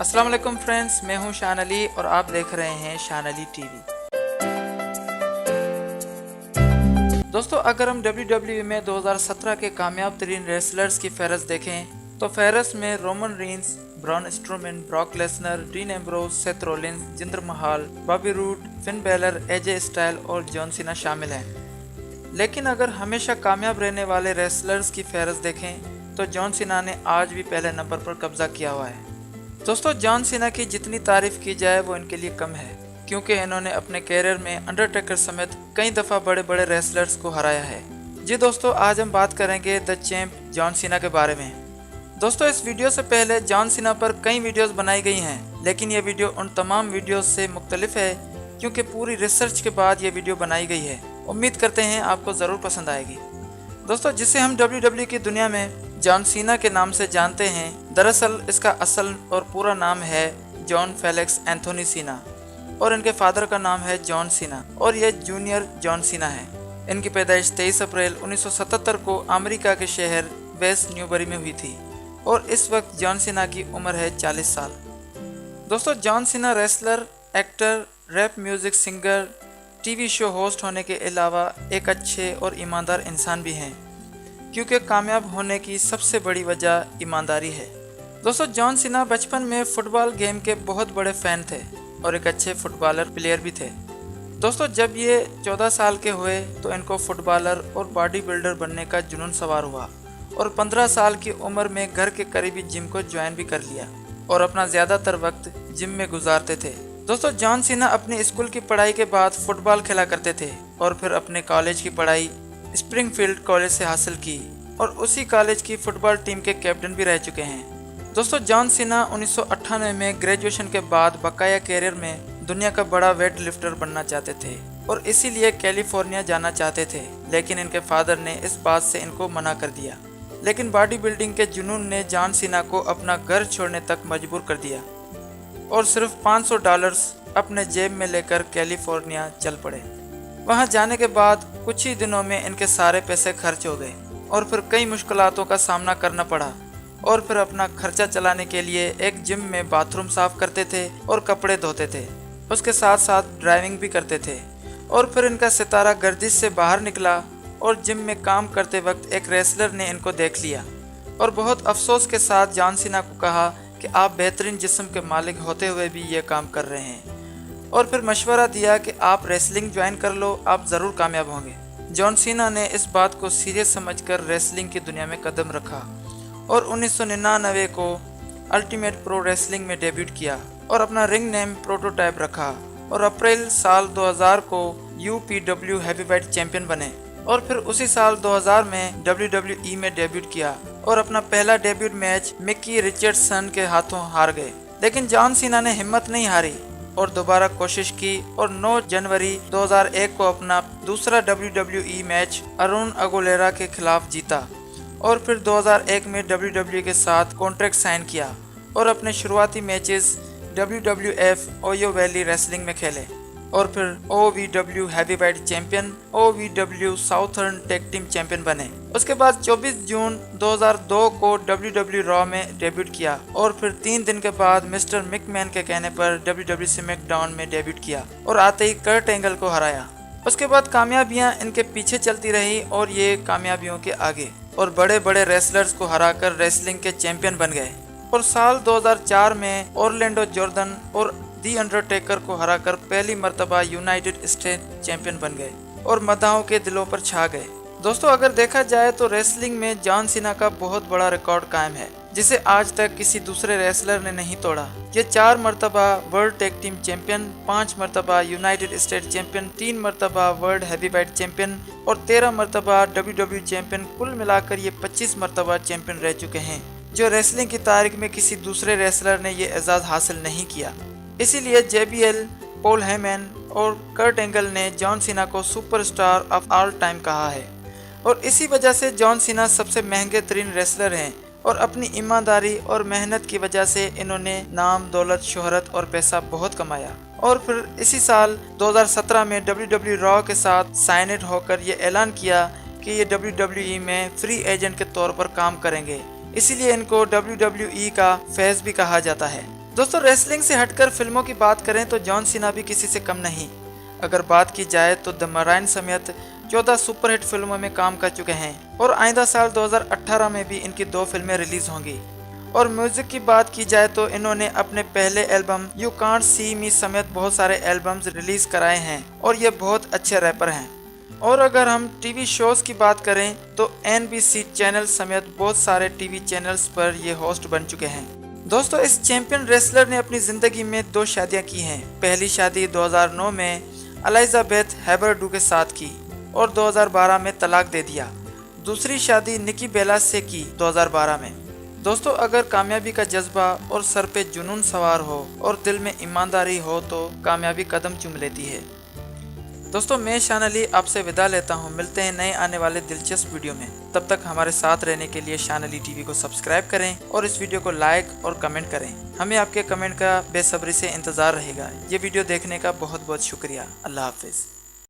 अस्सलाम वालेकुम फ्रेंड्स, मैं हूं शान अली और आप देख रहे हैं शान अली टीवी। दोस्तों, अगर हम WWE में 2017 के कामयाब तरीन रेसलर्स की फहरिस्त देखें तो फहरिस्त में Roman reigns, Braun Strowman, Brock Lesnar, dean Ambrose, Seth Rollins, Jinder महल, बॉबी रूड, फिन बेलर, एजे स्टाइल और जॉन सीना शामिल हैं। लेकिन अगर हमेशा कामयाब रहने वाले रेसलर्स की फहरिस्त देखें तो जॉन सीना ने आज भी पहले नंबर पर कब्जा किया हुआ है। दोस्तों, जॉन सीना की जितनी तारीफ की जाए वो इनके लिए कम है, क्योंकि इन्होंने अपने कैरियर में अंडरटेकर समेत कई दफ़ा बड़े बड़े रेसलर्स को हराया है। जी दोस्तों, आज हम बात करेंगे द चैंप जॉन सीना के बारे में। दोस्तों, इस वीडियो से पहले जॉन सीना पर कई वीडियोस बनाई गई हैं, लेकिन ये वीडियो उन तमाम वीडियोस से मुख्तलिफ है क्योंकि पूरी रिसर्च के बाद ये वीडियो बनाई गई है। उम्मीद करते हैं आपको ज़रूर पसंद आएगी। दोस्तों, जिसे हम WWE की दुनिया में जॉन सीना के नाम से जानते हैं, दरअसल इसका असल और पूरा नाम है जॉन फेलिक्स एंथोनी सीना और इनके फादर का नाम है जॉन सीना और ये जूनियर जॉन सीना है। इनकी पैदाइश 23 अप्रैल 1977 को अमेरिका के शहर वेस्ट न्यूबरी में हुई थी और इस वक्त जॉन सीना की उम्र है 40 साल। दोस्तों, John Cena wrestler, actor, rap music singer, TV show host होने के अलावा एक अच्छे और ईमानदार इंसान भी हैं, क्योंकि कामयाब होने की सबसे बड़ी वजह ईमानदारी है। दोस्तों, जॉन सीना बचपन में फुटबॉल गेम के बहुत बड़े फ़ैन थे और एक अच्छे फुटबॉलर प्लेयर भी थे। दोस्तों, जब ये 14 साल के हुए तो इनको फुटबॉलर और बॉडी बिल्डर बनने का जुनून सवार हुआ और 15 साल की उम्र में घर के करीबी जिम को ज्वाइन भी कर लिया और अपना ज़्यादातर वक्त जिम में गुजारते थे। दोस्तों, जॉन सीना अपनी स्कूल की पढ़ाई के बाद फुटबॉल खेला करते थे और फिर अपने कॉलेज की पढ़ाई स्प्रिंगफील्ड कॉलेज से हासिल की और उसी कॉलेज की फुटबॉल टीम के कैप्टन भी रह चुके हैं। दोस्तों, जॉन सीना 1998 में ग्रेजुएशन के बाद बकाया कैरियर में दुनिया का बड़ा वेट लिफ्टर बनना चाहते थे और इसीलिए कैलिफोर्निया जाना चाहते थे, लेकिन इनके फादर ने इस बात से इनको मना कर दिया। लेकिन बॉडी बिल्डिंग के जुनून ने जॉन सीना को अपना घर छोड़ने तक मजबूर कर दिया और सिर्फ $500 अपने जेब में लेकर कैलिफोर्निया चल पड़े। वहां जाने के बाद कुछ ही दिनों में इनके सारे पैसे खर्च हो गए और फिर कई मुश्किलातों का सामना करना पड़ा और फिर अपना खर्चा चलाने के लिए एक जिम में बाथरूम साफ करते थे और कपड़े धोते थे। उसके साथ साथ ड्राइविंग भी करते थे और फिर इनका सितारा गर्दिश से बाहर निकला और जिम में काम करते वक्त एक रेसलर ने इनको देख लिया और बहुत अफसोस के साथ जॉन सीना को कहा कि आप बेहतरीन जिस्म के मालिक होते हुए भी ये काम कर रहे हैं, और फिर मशवरा दिया कि आप रेसलिंग ज्वाइन कर लो, आप ज़रूर कामयाब होंगे। जॉन सीना ने इस बात को सीरियस समझकर रेसलिंग की दुनिया में कदम रखा और 1999 को अल्टीमेट प्रो रेसलिंग में डेब्यूट किया और अपना रिंग नेम प्रोटोटाइप रखा और अप्रैल साल 2000 को UPW हैवीवेट चैंपियन बने और फिर उसी साल 2000 में WWE में डेब्यूट किया और अपना पहला डेब्यूट मैच मिकी रिचर्डसन के हाथों हार गए। लेकिन जॉन सीना ने हिम्मत नहीं हारी और दोबारा कोशिश की और 9 जनवरी 2001 को अपना दूसरा WWE मैच अरुण अगोलेरा के खिलाफ जीता और फिर 2001 में WWE के साथ कॉन्ट्रैक्ट साइन किया और अपने शुरुआती matches WWF OYO valley wrestling में खेले और फिर OVW heavyweight champion, OVW southern tag team champion बने। उसके बाद 24 जून 2002 को WWE रॉ में डेब्यूट किया और फिर 3 दिन के बाद मिस्टर मिकमैन के कहने पर WWE स्मैकडाउन में डेब्यूट किया और आते ही कर्ट एंगल को हराया। उसके बाद कामयाबियां इनके पीछे चलती रही और ये कामयाबियों के आगे और बड़े बड़े रेसलर्स को हराकर रेसलिंग के चैंपियन बन गए और साल 2004 में ऑरलैंडो जॉर्डन और दी अंडरटेकर को हराकर पहली मर्तबा यूनाइटेड स्टेट चैंपियन बन गए और मदाहों के दिलों पर छा गए। दोस्तों, अगर देखा जाए तो रेसलिंग में जॉन सीना का बहुत बड़ा रिकॉर्ड कायम है, जिसे आज तक किसी दूसरे रेसलर ने नहीं तोड़ा। ये 4 मर्तबा वर्ल्ड टैग टीम चैंपियन, 5 मर्तबा यूनाइटेड स्टेट चैंपियन, 3 मर्तबा वर्ल्ड हैवीवेट चैंपियन और 13 मर्तबा WWE चैंपियन, कुल मिलाकर ये 25 मर्तबा चैंपियन रह चुके हैं, जो रेसलिंग की तारीख में किसी दूसरे रेसलर ने ये एजाज हासिल नहीं किया। इसीलिए JBL, पॉल हेमन और कर्ट एंगल ने जॉन सीना को सुपरस्टार ऑफ ऑल टाइम कहा है और इसी वजह से जॉन सीना सबसे महंगे तरीन रेसलर हैं और अपनी ईमानदारी और मेहनत की वजह से इन्होंने नाम, दौलत, शोहरत और पैसा बहुत कमाया। और फिर इसी साल 2017 में WWE रॉ के साथ साइनेड होकर ये ऐलान किया कि ये WWE में फ्री एजेंट के तौर पर काम करेंगे, इसीलिए इनको WWE का फेस भी कहा जाता है। दोस्तों रेसलिंग से हटकर फिल्मों की बात करें तो जॉन सीना भी किसी से कम नहीं। अगर बात की जाए तो द मराइन समेत 14 सुपरहिट फिल्मों में काम कर चुके हैं और आइंदा साल 2018 में भी इनकी 2 फिल्में रिलीज होंगी। और म्यूजिक की बात की जाए तो इन्होंने अपने पहले एल्बम यू कांट सी मी समेत बहुत सारे एल्बम्स रिलीज कराए हैं और ये बहुत अच्छे रैपर हैं। और अगर हम टीवी शोज की बात करें तो NBC चैनल समेत बहुत सारे टीवी चैनल्स पर ये होस्ट बन चुके हैं। दोस्तों इस चैंपियन रेसलर ने अपनी जिंदगी में 2 शादियां की हैं। पहली शादी 2009 में एलिजाबेथ हैबरडू के साथ की और 2012 में तलाक दे दिया। दूसरी शादी निकी बेला से की 2012 में। दोस्तों अगर कामयाबी का जज्बा और सर पे जुनून सवार हो और दिल में ईमानदारी हो तो कामयाबी कदम चूम लेती है। दोस्तों मैं शान अली आपसे विदा लेता हूं। मिलते हैं नए आने वाले दिलचस्प वीडियो में। तब तक हमारे साथ रहने के लिए शान अली टीवी को सब्सक्राइब करें और इस वीडियो को लाइक और कमेंट करें। हमें आपके कमेंट का बेसब्री से इंतज़ार रहेगा। ये वीडियो देखने का बहुत बहुत शुक्रिया। अल्लाह हाफिज़।